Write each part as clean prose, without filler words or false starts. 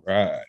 Right.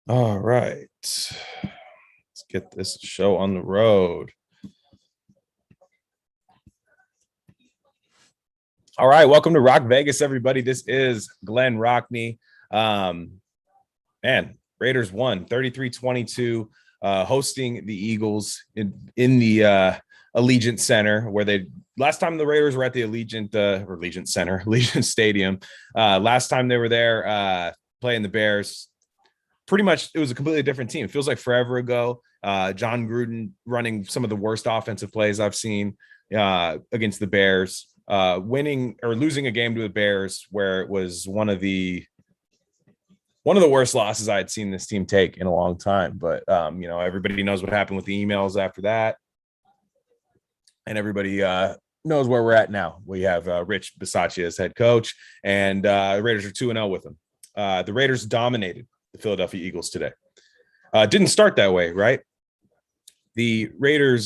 All right. Let's get this show on the road. All right. Welcome to Rock Vegas, everybody. This is Glen Rockney. Man, Raiders won 33-22, hosting the Eagles in the Allegiant Center, where they last time the Raiders were at the Allegiant Center, Allegiant Stadium. Last time they were there playing the Bears, pretty much it was a completely different team. It feels like forever ago. John Gruden running some of the worst offensive plays I've seen against the Bears, winning or losing a game to the Bears where it was one of the worst losses I had seen this team take in a long time. But everybody knows what happened with the emails after that, and everybody knows where we're at now. We have Rich Bisaccia as head coach, and the Raiders are 2-0 with him. The Raiders dominated the Philadelphia Eagles today. Didn't start that way, right? The Raiders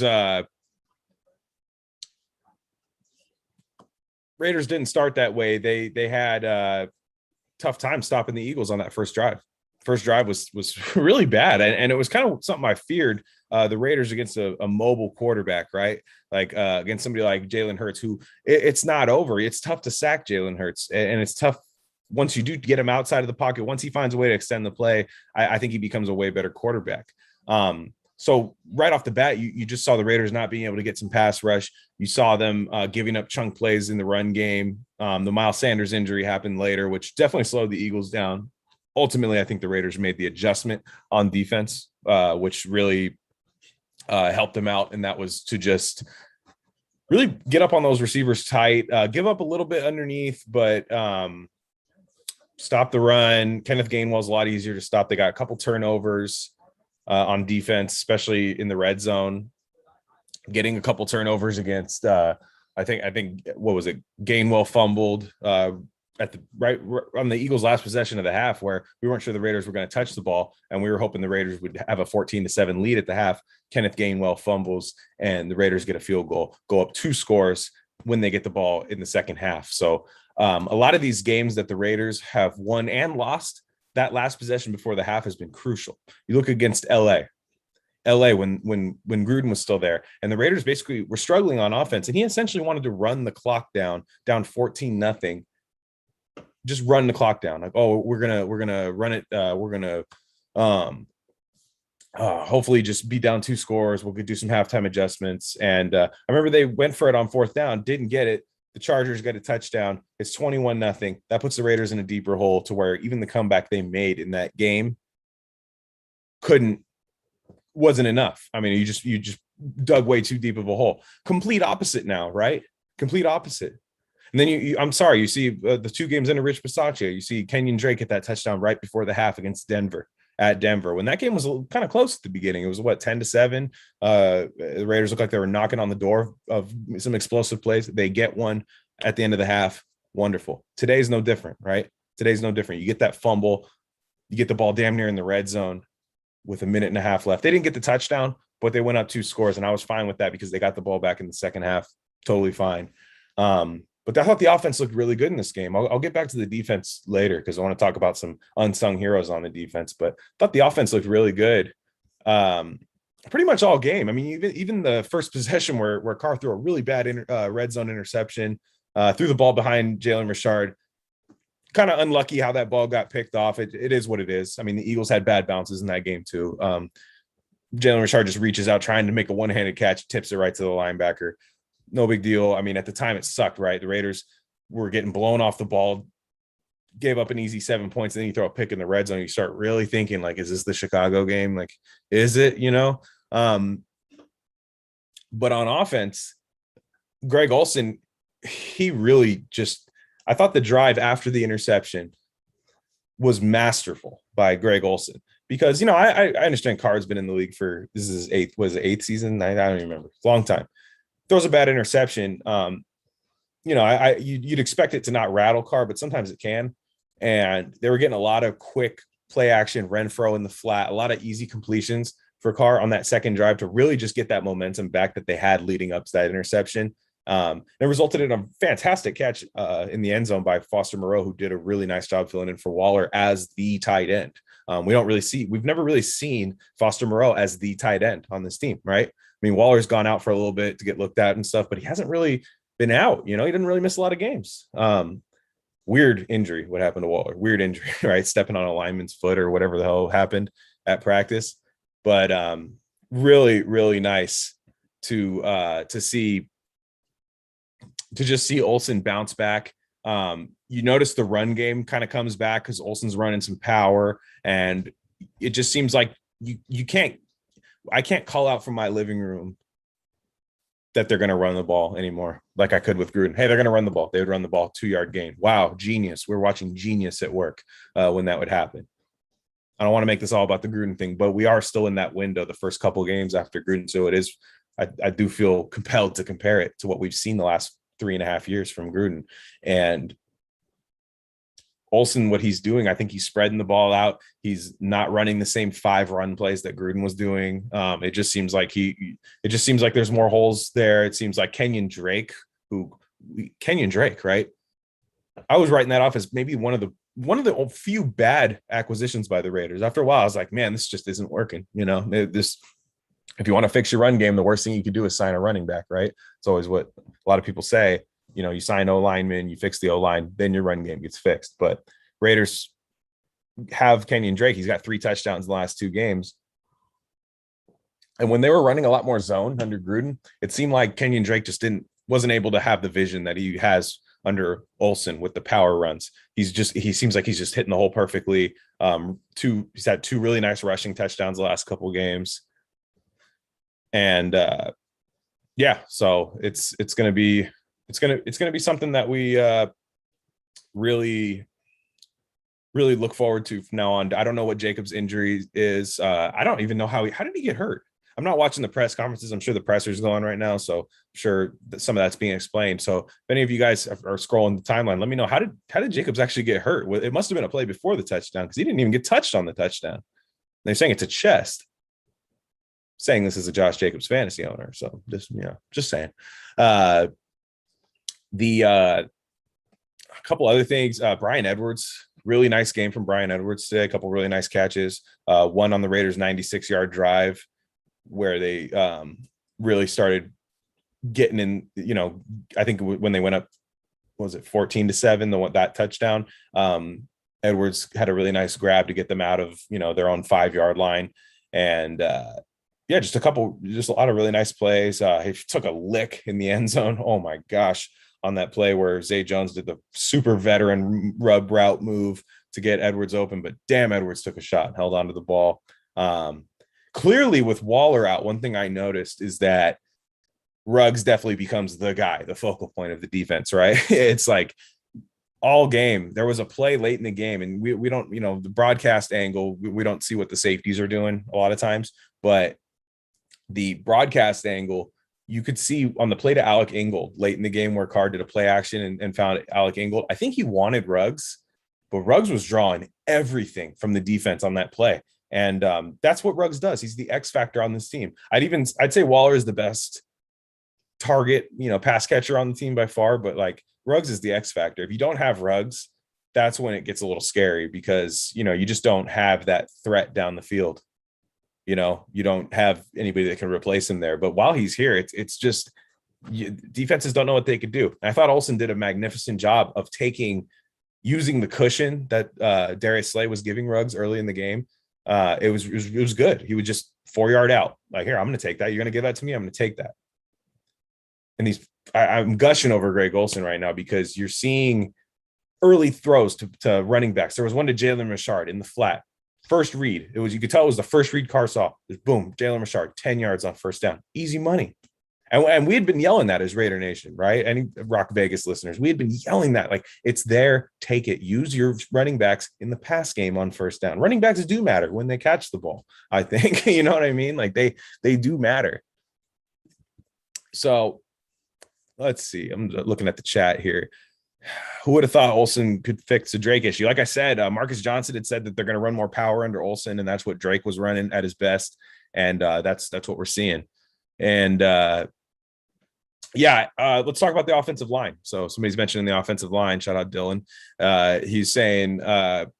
didn't start that way. They had tough time stopping the Eagles on that first drive. First drive was really bad, and it was kind of something I feared. The Raiders against a mobile quarterback, right? Like against somebody like Jalen Hurts, who it's not over. It's tough to sack Jalen Hurts, and it's tough once you do get him outside of the pocket. Once he finds a way to extend the play, I think he becomes a way better quarterback. So right off the bat, you just saw the Raiders not being able to get some pass rush. You saw them giving up chunk plays in the run game. The Miles Sanders injury happened later, which definitely slowed the Eagles down. Ultimately, I think the Raiders made the adjustment on defense, which really helped them out. And that was to just really get up on those receivers tight, give up a little bit underneath, but stop the run. Kenneth Gainwell's a lot easier to stop. They got a couple turnovers on defense, especially in the red zone, getting a couple turnovers against I think what was it? Gainwell fumbled at the right on the Eagles' last possession of the half, where we weren't sure the Raiders were going to touch the ball, and we were hoping the Raiders would have a 14-7 lead at the half. Kenneth Gainwell fumbles, and the Raiders get a field goal, go up 2 scores when they get the ball in the second half. So a lot of these games that the Raiders have won and lost, that last possession before the half has been crucial. You look against LA when Gruden was still there, and the Raiders basically were struggling on offense, and he essentially wanted to run the clock down 14-0, just run the clock down. Like, oh, we're gonna run it. We're gonna hopefully just be down 2 scores. We'll do some halftime adjustments. And I remember they went for it on 4th down, didn't get it. The Chargers get a touchdown. It's 21-0. That puts the Raiders in a deeper hole to where even the comeback they made in that game wasn't enough. I mean, you just dug way too deep of a hole. Complete opposite now, right? Complete opposite. And then you see the 2 games into Rich Bisaccia, you see Kenyon Drake hit that touchdown right before the half against Denver. At Denver, when that game was kind of close at the beginning. It was 10-7. The Raiders looked like they were knocking on the door of some explosive plays. They get one at the end of the half. Wonderful. Today's no different, right? Today's no different. You get that fumble, you get the ball damn near in the red zone with 1.5 minutes left. They didn't get the touchdown, but they went up 2 scores, and I was fine with that because they got the ball back in the second half. Totally fine. But I thought the offense looked really good in this game. I'll get back to the defense later because I want to talk about some unsung heroes on the defense. But I thought the offense looked really good pretty much all game. I mean, even the first possession where Carr threw a really bad red zone interception. threw the ball behind Jalen Richard. Kind of unlucky how that ball got picked off. It is what it is. I mean, the Eagles had bad bounces in that game too. Jalen Richard just reaches out trying to make a one-handed catch, tips it right to the linebacker. No big deal. I mean, at the time it sucked, right? The Raiders were getting blown off the ball, gave up an easy 7 points, and then you throw a pick in the red zone. You start really thinking, like, is this the Chicago game? Like, is it, But on offense, Greg Olsen, he really just, I thought the drive after the interception was masterful by Greg Olsen because, I understand Carr's been in the league for, this is his eighth season. I don't even remember. It's a long time. Throws a bad interception. You'd expect it to not rattle Carr, but sometimes it can. And they were getting a lot of quick play action, Renfro in the flat, a lot of easy completions for Carr on that second drive to really just get that momentum back that they had leading up to that interception. It resulted in a fantastic catch in the end zone by Foster Moreau, who did a really nice job filling in for Waller as the tight end. We've never really seen Foster Moreau as the tight end on this team, right? I mean, Waller's gone out for a little bit to get looked at and stuff, but he hasn't really been out. He didn't really miss a lot of games. Weird injury. What happened to Waller? Weird injury, right? Stepping on a lineman's foot or whatever the hell happened at practice. But really, really nice to see, to just see Olsen bounce back. You notice the run game kind of comes back because Olsen's running some power, and it just seems like I can't call out from my living room that they're going to run the ball anymore like I could with Gruden. Hey, they're going to run the ball. They would run the ball 2-yard gain. Wow, genius. We're watching genius at work when that would happen. I don't want to make this all about the Gruden thing, but we are still in that window the first couple of games after Gruden. So it is, I do feel compelled to compare it to what we've seen the last 3.5 years from Gruden. And Olsen, what he's doing, I think he's spreading the ball out. He's not running the same 5 run plays that Gruden was doing. It just seems like there's more holes there. It seems like Kenyon Drake, right? I was writing that off as maybe one of the few bad acquisitions by the Raiders. After a while, I was like, man, this just isn't working. If you want to fix your run game, the worst thing you could do is sign a running back, right? It's always what a lot of people say. You sign O-lineman, you fix the O-line, then your run game gets fixed. But Raiders have Kenyon Drake. He's got 3 touchdowns in the last 2 games. And when they were running a lot more zone under Gruden, it seemed like Kenyon Drake just wasn't able to have the vision that he has under Olsen with the power runs. He seems like he's just hitting the hole perfectly. He's had 2 really nice rushing touchdowns the last couple of games. And so it's going to be something that we really, really look forward to from now on. I don't know what Jacob's injury is. I don't even know how did he get hurt? I'm not watching the press conferences. I'm sure the presser's going right now, so I'm sure that some of that's being explained. So if any of you guys are scrolling the timeline, let me know how did Jacobs actually get hurt? Well, it must have been a play before the touchdown because he didn't even get touched on the touchdown. They're saying it's a chest. Saying this is a Josh Jacobs fantasy owner, so just saying. A couple other things. Brian Edwards, really nice game from Brian Edwards today. A couple really nice catches. One on the Raiders' 96-yard drive where they really started getting in. I think when they went up, what was it, 14-7? That touchdown. Edwards had a really nice grab to get them out of their own 5-yard line, and just a lot of really nice plays. He took a lick in the end zone. Oh my gosh. On that play where Zay Jones did the super veteran rub route move to get Edwards open, but damn, Edwards took a shot and held onto the ball. Clearly with Waller out, one thing I noticed is that Ruggs definitely becomes the guy, the focal point of the defense, right? It's like all game. There was a play late in the game, and we don't, the broadcast angle, we don't see what the safeties are doing a lot of times, but the broadcast angle, you could see on the play to Alec Ingold late in the game where Carr did a play action and found Alec Ingold. I think he wanted Ruggs, but Ruggs was drawing everything from the defense on that play. And that's what Ruggs does. He's the X factor on this team. I'd say Waller is the best target, pass catcher on the team by far, but like Ruggs is the X factor. If you don't have Ruggs, that's when it gets a little scary because, you just don't have that threat down the field. You don't have anybody that can replace him there. But while he's here, it's just defenses don't know what they could do. And I thought Olsen did a magnificent job of using the cushion that Darius Slay was giving Ruggs early in the game. It was good. He would just 4-yard out. Like, here, I'm going to take that. You're going to give that to me. I'm going to take that. And I'm gushing over Greg Olsen right now because you're seeing early throws to running backs. There was one to Jalen Richard in the flat. First read. You could tell it was the first read Carr saw. Boom, Jalen Richard, 10 yards on first down. Easy money. And we had been yelling that as Raider Nation, right? Any Rock Vegas listeners, we had been yelling that, like, it's there, take it. Use your running backs in the pass game on first down. Running backs do matter when they catch the ball, I think. You know what I mean? Like, they do matter. So let's see. I'm looking at the chat here. Who would have thought Olsen could fix the Drake issue? Like I said, Marcus Johnson had said that they're going to run more power under Olsen, and that's what Drake was running at his best. And that's what we're seeing. And let's talk about the offensive line. So somebody's mentioning the offensive line. Shout out Dylan. He's saying that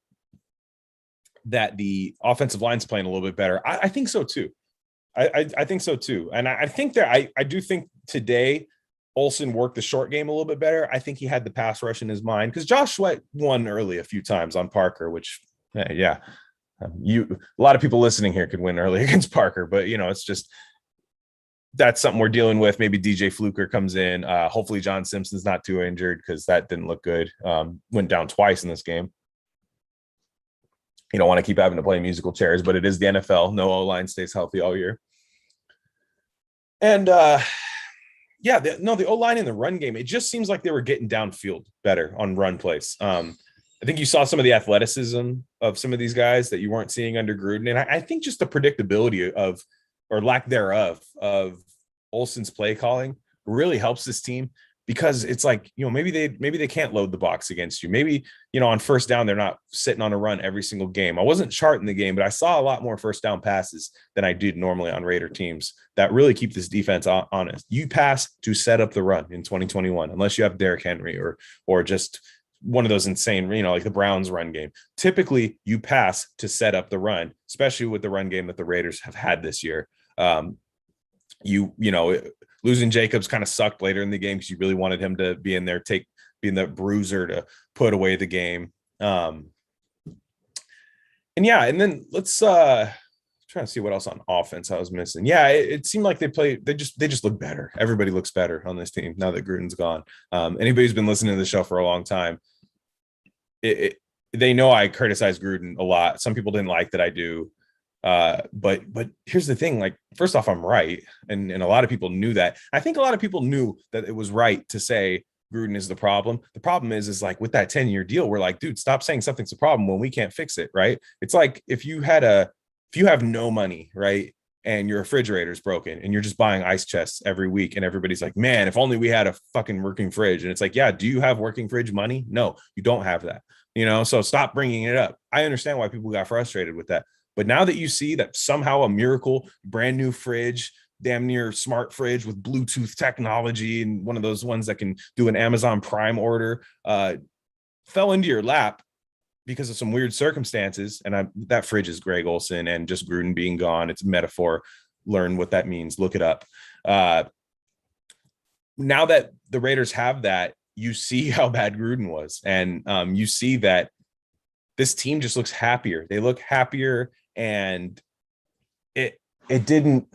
the offensive line's playing a little bit better. I think so too. I think so too. And I think that I do think today Olsen worked the short game a little bit better. I think he had the pass rush in his mind because Josh Sweat won early a few times on Parker, which a lot of people listening here could win early against Parker, but it's just, that's something we're dealing with. Maybe DJ Fluker comes in. Hopefully John Simpson's not too injured because that didn't look good. Went down twice in this game. You don't want to keep having to play musical chairs, but it is the NFL. No O-line stays healthy all year. And the O-line in the run game, it just seems like they were getting downfield better on run plays. I think you saw some of the athleticism of some of these guys that you weren't seeing under Gruden. And I think just the predictability of, or lack thereof, of Olsen's play calling really helps this team because it's like, maybe they can't load the box against you. Maybe, on first down, they're not sitting on a run every single game. I wasn't charting the game, but I saw a lot more first down passes than I did normally on Raider teams that really keep this defense honest. You pass to set up the run in 2021, unless you have Derrick Henry or just one of those insane, like the Browns run game. Typically you pass to set up the run, especially with the run game that the Raiders have had this year. Losing Jacobs kind of sucked later in the game because you really wanted him to be in there, being the bruiser to put away the game. And then let's try to see what else on offense I was missing. It seemed like they just look better. Everybody looks better on this team now that Gruden's gone. Anybody who's been listening to the show for a long time, they know I criticize Gruden a lot. Some people didn't like that I do. But here's the thing, like, first off, I'm right. And a lot of people knew that. I think a lot of people knew that it was right to say Gruden is the problem. The problem is like with that 10-year deal, we're like, dude, stop saying something's a problem when we can't fix it. Right. It's like, if you have no money, right, and your refrigerator's broken and you're just buying ice chests every week and everybody's like, man, if only we had a fucking working fridge. And it's like, yeah, do you have working fridge money? No, you don't have that, so stop bringing it up. I understand why people got frustrated with that. But now that you see that somehow a miracle, brand new fridge, damn near smart fridge with Bluetooth technology and one of those ones that can do an Amazon Prime order, fell into your lap because of some weird circumstances. And that fridge is Greg Olsen and just Gruden being gone. It's a metaphor. Learn what that means. Look it up. Now that the Raiders have that, you see how bad Gruden was. And you see that this team just looks happier. They look happier. And it didn't,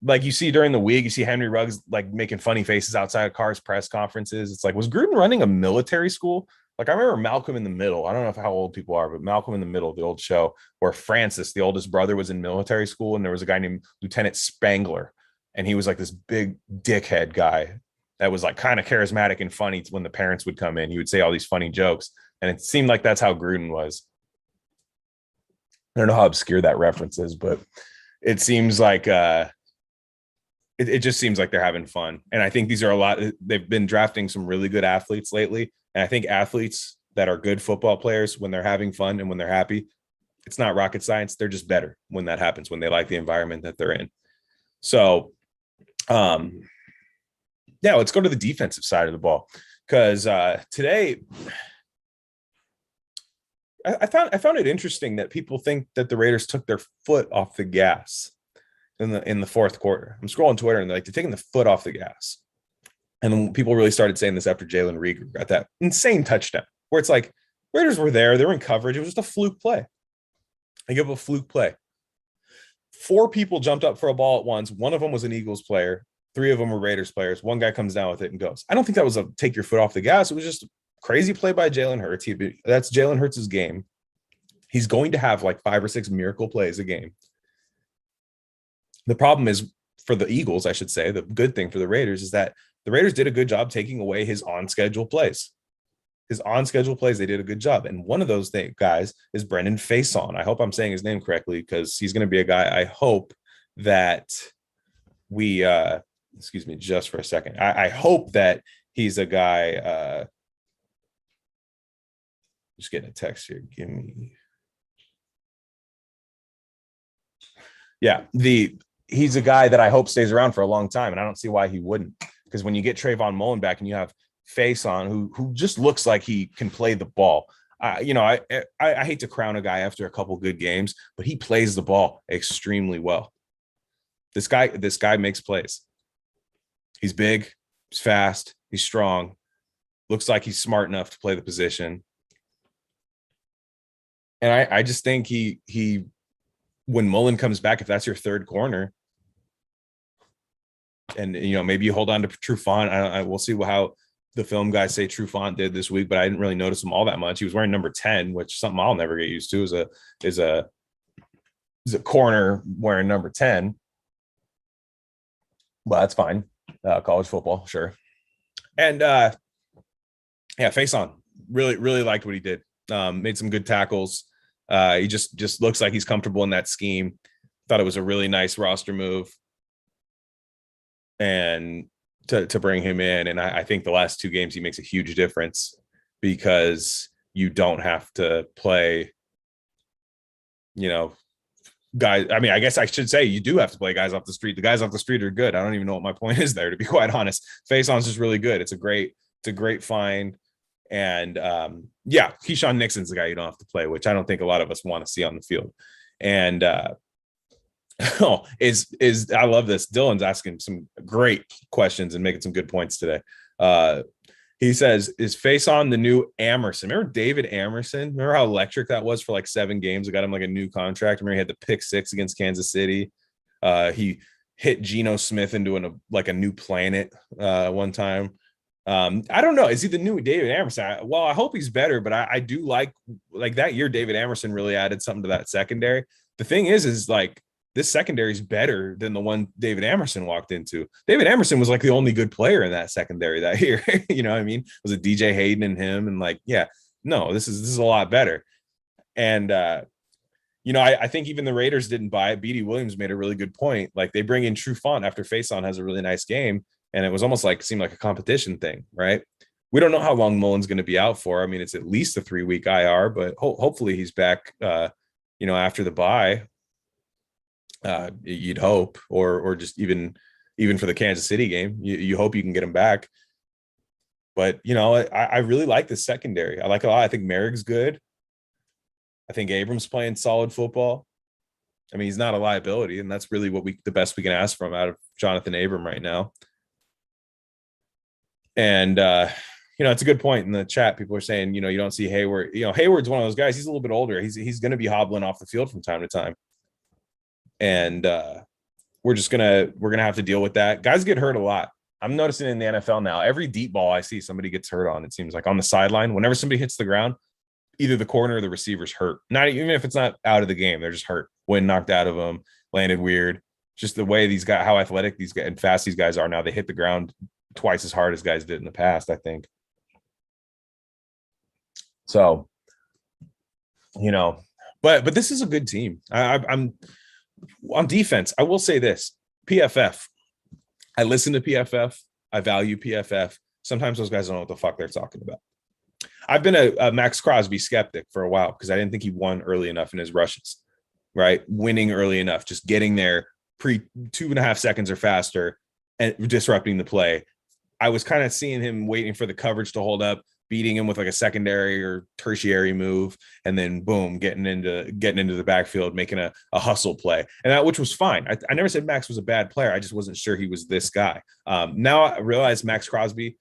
like, you see during the week, you see Henry Ruggs like making funny faces outside of Carr's press conferences. It's like, was Gruden running a military school? Like, I remember Malcolm in the Middle. I don't know how old people are, but Malcolm in the Middle, the old show where Francis, the oldest brother, was in military school. And there was a guy named Lieutenant Spangler. And he was like this big dickhead guy that was like kind of charismatic and funny. When the parents would come in, he would say all these funny jokes. And it seemed like that's how Gruden was. I don't know how obscure that reference is, but it seems like it just seems like they're having fun. And I think they've been drafting some really good athletes lately. And I think athletes that are good football players, when they're having fun and when they're happy, it's not rocket science. They're just better when that happens, when they like the environment that they're in. So, let's go to the defensive side of the ball. Because today, I found it interesting that people think that the Raiders took their foot off the gas. in the fourth quarter. I'm scrolling Twitter and they're taking the foot off the gas. And then people really started saying this after Jalen Reagor got that insane touchdown, where it's like Raiders were there, they were in coverage. It was just a fluke play. They give up a fluke play. 4 people jumped up for a ball at once. One of them was an Eagles player. 3 of them were Raiders players. One guy comes down with it and goes. I don't think that was a take your foot off the gas. It was just a crazy play by Jalen Hurts. That's Jalen Hurts' game. He's going to have like 5 or 6 miracle plays a game. The problem is for the Eagles, I should say, the good thing for the Raiders is that the Raiders did a good job taking away his on-schedule plays. His on-schedule plays, they did a good job. And one of those guys is Brendan Faison. I hope I'm saying his name correctly because he's going to be a guy I hope that we excuse me just for a second. I hope that he's a guy just getting a text here. Give me. Yeah, he's a guy that I hope stays around for a long time, and I don't see why he wouldn't. Because when you get Trayvon Mullen back and you have Faison, who just looks like he can play the ball. I hate to crown a guy after a couple good games, but he plays the ball extremely well. This guy makes plays. He's big, he's fast, he's strong. Looks like he's smart enough to play the position. And I just think he when Mullen comes back, if that's your third corner, and maybe you hold on to Trufant. We'll see how the film guys say Trufant did this week, but I didn't really notice him all that much. He was wearing number 10, which something I'll never get used to is a corner wearing number 10. But that's fine. College football, sure. And Faison really, really liked what he did. Made some good tackles. He just looks like he's comfortable in that scheme. Thought it was a really nice roster move. And to bring him in. And I think the last 2 games, he makes a huge difference because you don't have to play, guys. I mean, I guess I should say you do have to play guys off the street. The guys off the street are good. I don't even know what my point is there, to be quite honest. Faison's just really good. It's a great find. And Keyshawn Nixon's the guy you don't have to play, which I don't think a lot of us want to see on the field. And I love this. Dylan's asking some great questions and making some good points today. He says, is Faison the new Amerson? Remember David Amerson? Remember how electric that was for like 7 games? We got him like a new contract. Remember he had the pick 6 against Kansas City. He hit Geno Smith into a new planet one time. I don't know. Is he the new David Amerson? Well, I hope he's better, but I do like that year David Amerson really added something to that secondary. The thing is like, this secondary is better than the one David Amerson walked into. David Amerson was like the only good player in that secondary that year. You know what I mean? Was it DJ Hayden and him? And this is a lot better. And, I think even the Raiders didn't buy it. BD Williams made a really good point. Like they bring in Trufant after Faison has a really nice game. And it was almost seemed like a competition thing, right? We don't know how long Mullen's going to be out for. I mean, it's at least a 3-week IR, but hopefully he's back, after the bye. You'd hope, or just even for the Kansas City game, you hope you can get him back. But I really like the secondary. I like it a lot. I think Merrick's good. I think Abrams playing solid football. I mean, he's not a liability, and that's really the best we can ask from out of Jonathan Abram right now. And it's a good point in the chat. People are saying, you don't see Hayward. Hayward's one of those guys. He's a little bit older. He's going to be hobbling off the field from time to time. And we're gonna have to deal with that. Guys get hurt a lot. I'm noticing in the NFL now, every deep ball I see somebody gets hurt on. It seems like on the sideline, whenever somebody hits the ground, either the corner or the receiver's hurt. Not even if it's not out of the game, they're just hurt. Wind knocked out of them, landed weird. Just the way these guys, how athletic these guys and fast these guys are now. They hit the ground twice as hard as guys did in the past, I think. So, but this is a good team. I'm on defense. I will say this: PFF. I listen to PFF. I value PFF. Sometimes those guys don't know what the fuck they're talking about. I've been a Max Crosby skeptic for a while because I didn't think he won early enough in his rushes, right? Winning early enough, just getting there pre 2.5 seconds or faster and disrupting the play. I was kind of seeing him waiting for the coverage to hold up, beating him with like a secondary or tertiary move, and then boom, getting into the backfield, making a hustle play, and that which was fine. I never said Max was a bad player. I just wasn't sure he was this guy. Now I realize Max Crosby.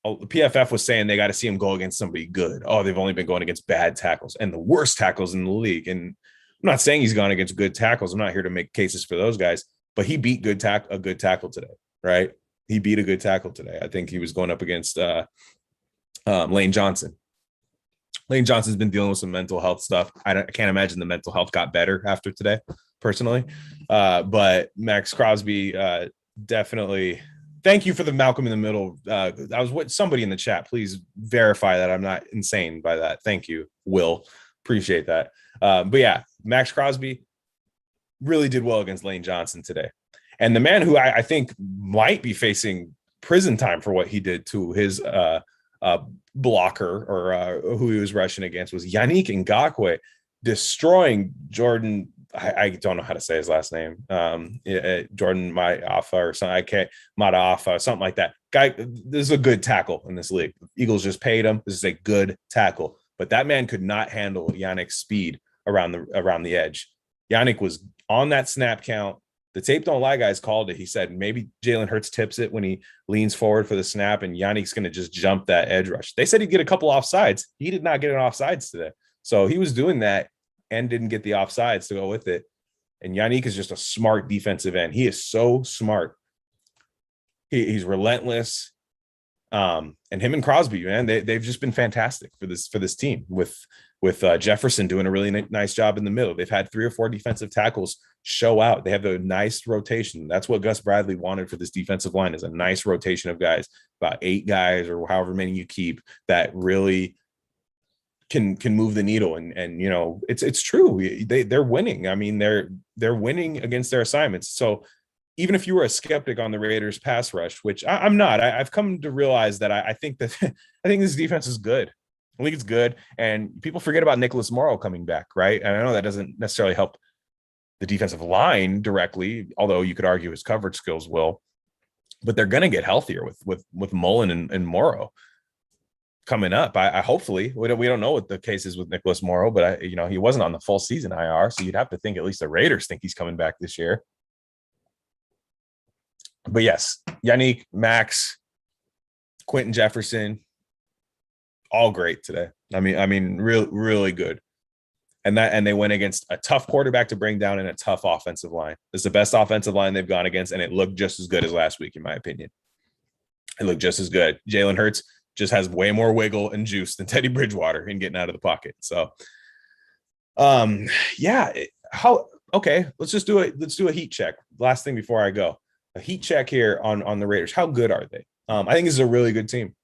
Oh, the PFF was saying they got to see him go against somebody good. Oh, they've only been going against bad tackles and the worst tackles in the league. And I'm not saying he's gone against good tackles. I'm not here to make cases for those guys, but he beat a good tackle today, right? He beat a good tackle today. I think he was going up against Lane Johnson. Lane Johnson's been dealing with some mental health stuff. I can't imagine the mental health got better after today, personally. But Max Crosby definitely. Thank you for the Malcolm in the Middle. I was with somebody in the chat. Please verify that I'm not insane by that. Thank you, Will. Appreciate that. But yeah, Max Crosby really did well against Lane Johnson today. And the man who I think might be facing prison time for what he did to his blocker or who he was rushing against was Yannick Ngakoue, destroying Jordan. I don't know how to say his last name. Jordan Maiafa or something. I can't Matafa, something like that. Guy, this is a good tackle in this league. Eagles just paid him. This is a good tackle, but that man could not handle Yannick's speed around the edge. Yannick was on that snap count. The tape don't lie, guys called it. He said maybe Jalen Hurts tips it when he leans forward for the snap, and Yannick's going to just jump that edge rush. They said he'd get a couple offsides. He did not get an offsides today, so he was doing that and didn't get the offsides to go with it. And Yannick is just a smart defensive end. He is so smart. He's relentless. And him and Crosby, man, they've just been fantastic for this team with Jefferson doing a really nice job in the middle. They've had 3 or 4 defensive tackles show out. They have a nice rotation. That's what Gus Bradley wanted for this defensive line, is a nice rotation of guys, about 8 guys or however many you keep that really can move the needle. And you know, it's true. They're winning. I mean, they're winning against their assignments. So even if you were a skeptic on the Raiders pass rush, which I'm not, I've come to realize that I think that I think this defense is good. I think it's good. And people forget about Nicholas Morrow coming back, right? And I know that doesn't necessarily help the defensive line directly, although you could argue his coverage skills will, but they're going to get healthier with Mullen and Morrow coming up. I hopefully we don't know what the case is with Nicholas Morrow, but he wasn't on the full season IR, so you'd have to think at least the Raiders think he's coming back this year. But yes, Yannick, Max, Quentin Jefferson, all great today. I mean, really good. And they went against a tough quarterback to bring down and a tough offensive line. It's the best offensive line they've gone against, and it looked just as good as last week, in my opinion. It looked just as good. Jalen Hurts just has way more wiggle and juice than Teddy Bridgewater in getting out of the pocket. So, let's do a heat check. Last thing before I go, a heat check here on the Raiders. How good are they? I think this is a really good team.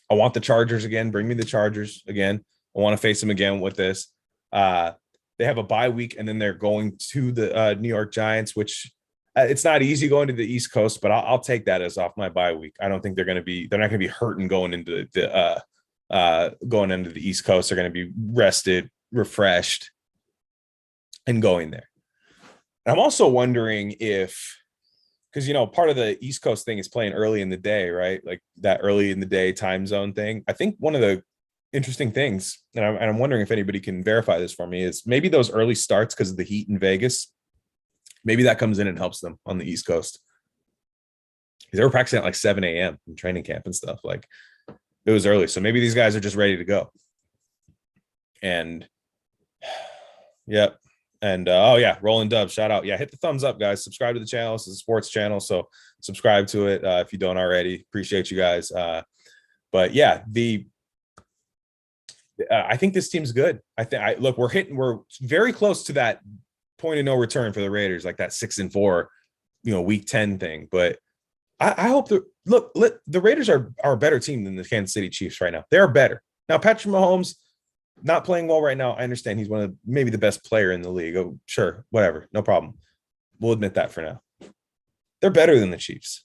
I want the Chargers again. Bring me the Chargers again. I want to face them again with this. They have a bye week, and then they're going to the New York Giants, which it's not easy going to the East Coast, but I'll take that as off my bye week. I don't think they're not going to be hurting going into the East Coast. They're going to be rested, refreshed, and going there. And I'm also wondering because part of the East Coast thing is playing early in the day, right? Like that early in the day time zone thing. I think one of the interesting things, and I'm wondering if anybody can verify this for me, is maybe those early starts because of the heat in Vegas. Maybe that comes in and helps them on the East Coast. They were practicing at like 7 a.m. in training camp and stuff. Like it was early. So maybe these guys are just ready to go. And yep. And Rolling Dubs, shout out. Yeah, hit the thumbs up, guys. Subscribe to the channel. This is a sports channel, so subscribe to it if you don't already. Appreciate you guys. But yeah, I think this team's good. We're very close to that point of no return for the Raiders, like that 6-4, week 10 thing. But I hope the Raiders are a better team than the Kansas City Chiefs right now. They're better. Now, Patrick Mahomes not playing well right now. I understand he's one of maybe the best player in the league. Oh, sure, whatever, no problem. We'll admit that for now. They're better than the Chiefs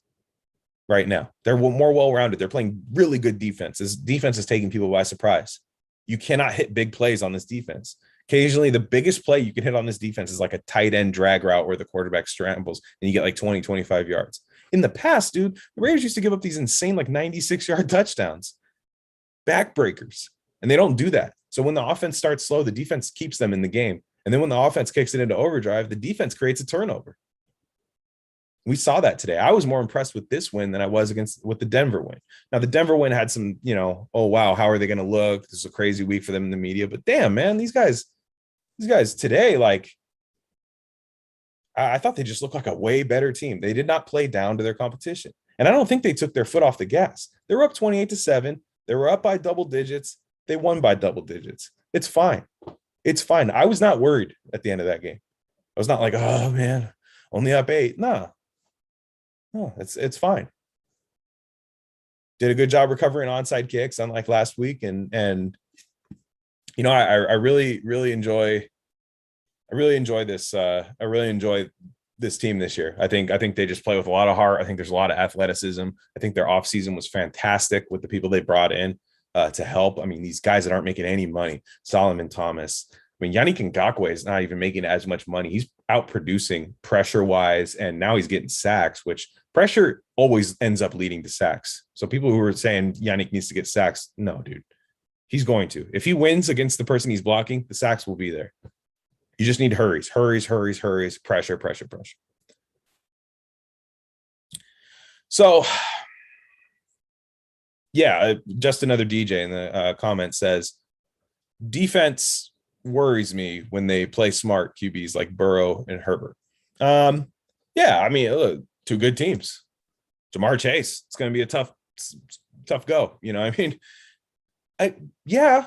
right now. They're more well-rounded. They're playing really good defense. This defense is taking people by surprise. You cannot hit big plays on this defense. Occasionally, the biggest play you can hit on this defense is like a tight end drag route where the quarterback scrambles and you get like 20, 25 yards. In the past, dude, the Raiders used to give up these insane like 96-yard touchdowns. backbreakers. And they don't do that. So when the offense starts slow, the defense keeps them in the game. And then when the offense kicks it into overdrive, the defense creates a turnover. We saw that today. I was more impressed with this win than I was with the Denver win. Now, the Denver win had some, oh, wow, how are they going to look? This is a crazy week for them in the media. But damn, man, these guys today, like, I thought they just looked like a way better team. They did not play down to their competition. And I don't think they took their foot off the gas. They were up 28-7. They were up by double digits. They won by double digits. It's fine. It's fine. I was not worried at the end of that game. I was not like, oh, man, only up 8. No, it's fine. Did a good job recovering onside kicks, unlike last week. And I really enjoy this. I really enjoy this team this year. I think they just play with a lot of heart. I think there's a lot of athleticism. I think their offseason was fantastic with the people they brought in to help. I mean, these guys that aren't making any money, Solomon Thomas. I mean, Yannick Ngakoue is not even making as much money. He's out producing pressure-wise, and now he's getting sacks, which pressure always ends up leading to sacks. So people who are saying Yannick needs to get sacks, no, dude. He's going to. If he wins against the person he's blocking, the sacks will be there. You just need hurries, pressure. So, yeah, just another DJ in the comment says, defense worries me when they play smart QBs like Burrow and Herbert. Yeah, I mean, look, two good teams. Jamar Chase, it's going to be a tough go. I mean, yeah.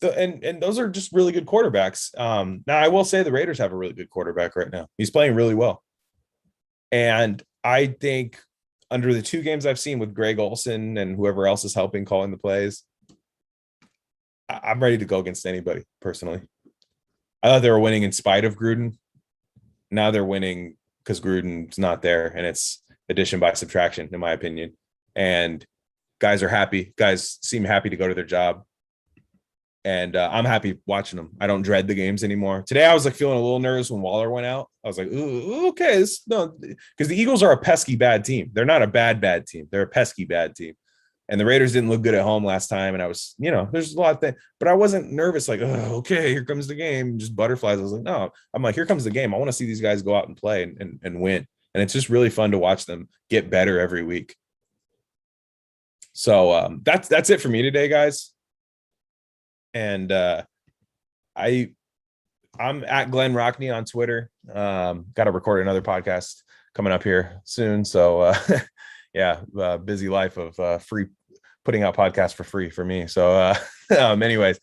And those are just really good quarterbacks. Now, I will say the Raiders have a really good quarterback right now. He's playing really well. And I think under the 2 games I've seen with Greg Olson and whoever else is helping calling the plays, I'm ready to go against anybody, personally. I thought they were winning in spite of Gruden. Now they're winning because Gruden's not there, and it's addition by subtraction, in my opinion. And guys are happy. Guys seem happy to go to their job. And I'm happy watching them. I don't dread the games anymore. Today, I was like feeling a little nervous when Waller went out. I was like, ooh, okay, because the Eagles are a pesky bad team. They're not a bad team. They're a pesky bad team. And the Raiders didn't look good at home last time. And I was, there's a lot of things, but I wasn't nervous. Like, oh, okay, here comes the game. Just butterflies. I was like, no, I'm like, here comes the game. I want to see these guys go out and play and win. And it's just really fun to watch them get better every week. So that's it for me today, guys. And I'm at Glen Rockney on Twitter. Got to record another podcast coming up here soon. So yeah, busy life of free putting out podcasts for free for me. So anyways,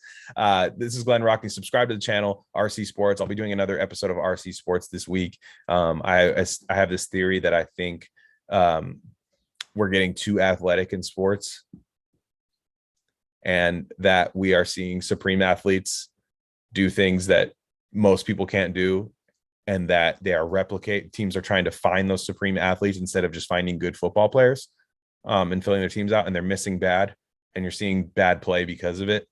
this is Glen Rockney. Subscribe to the channel, RC Sports. I'll be doing another episode of RC Sports this week. I have this theory that I think we're getting too athletic in sports, and that we are seeing supreme athletes do things that most people can't do, and that teams are trying to find those supreme athletes instead of just finding good football players and filling their teams out, and they're missing bad, and you're seeing bad play because of it.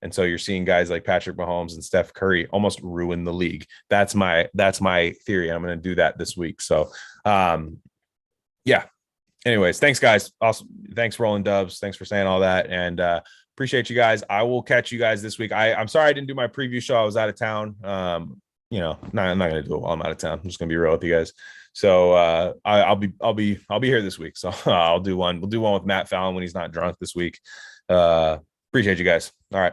And so you're seeing guys like Patrick Mahomes and Steph Curry almost ruin the league. That's my theory. And I'm going to do that this week. So yeah. Anyways, thanks guys. Awesome. Thanks, Rolling Dubs. Thanks for saying all that. And appreciate you guys. I will catch you guys this week. I'm sorry I didn't do my preview show. I was out of town. I'm not going to do it while I'm out of town. I'm just going to be real with you guys. So I'll be here this week. So I'll do one. We'll do one with Matt Fallon when he's not drunk this week. Appreciate you guys. All right.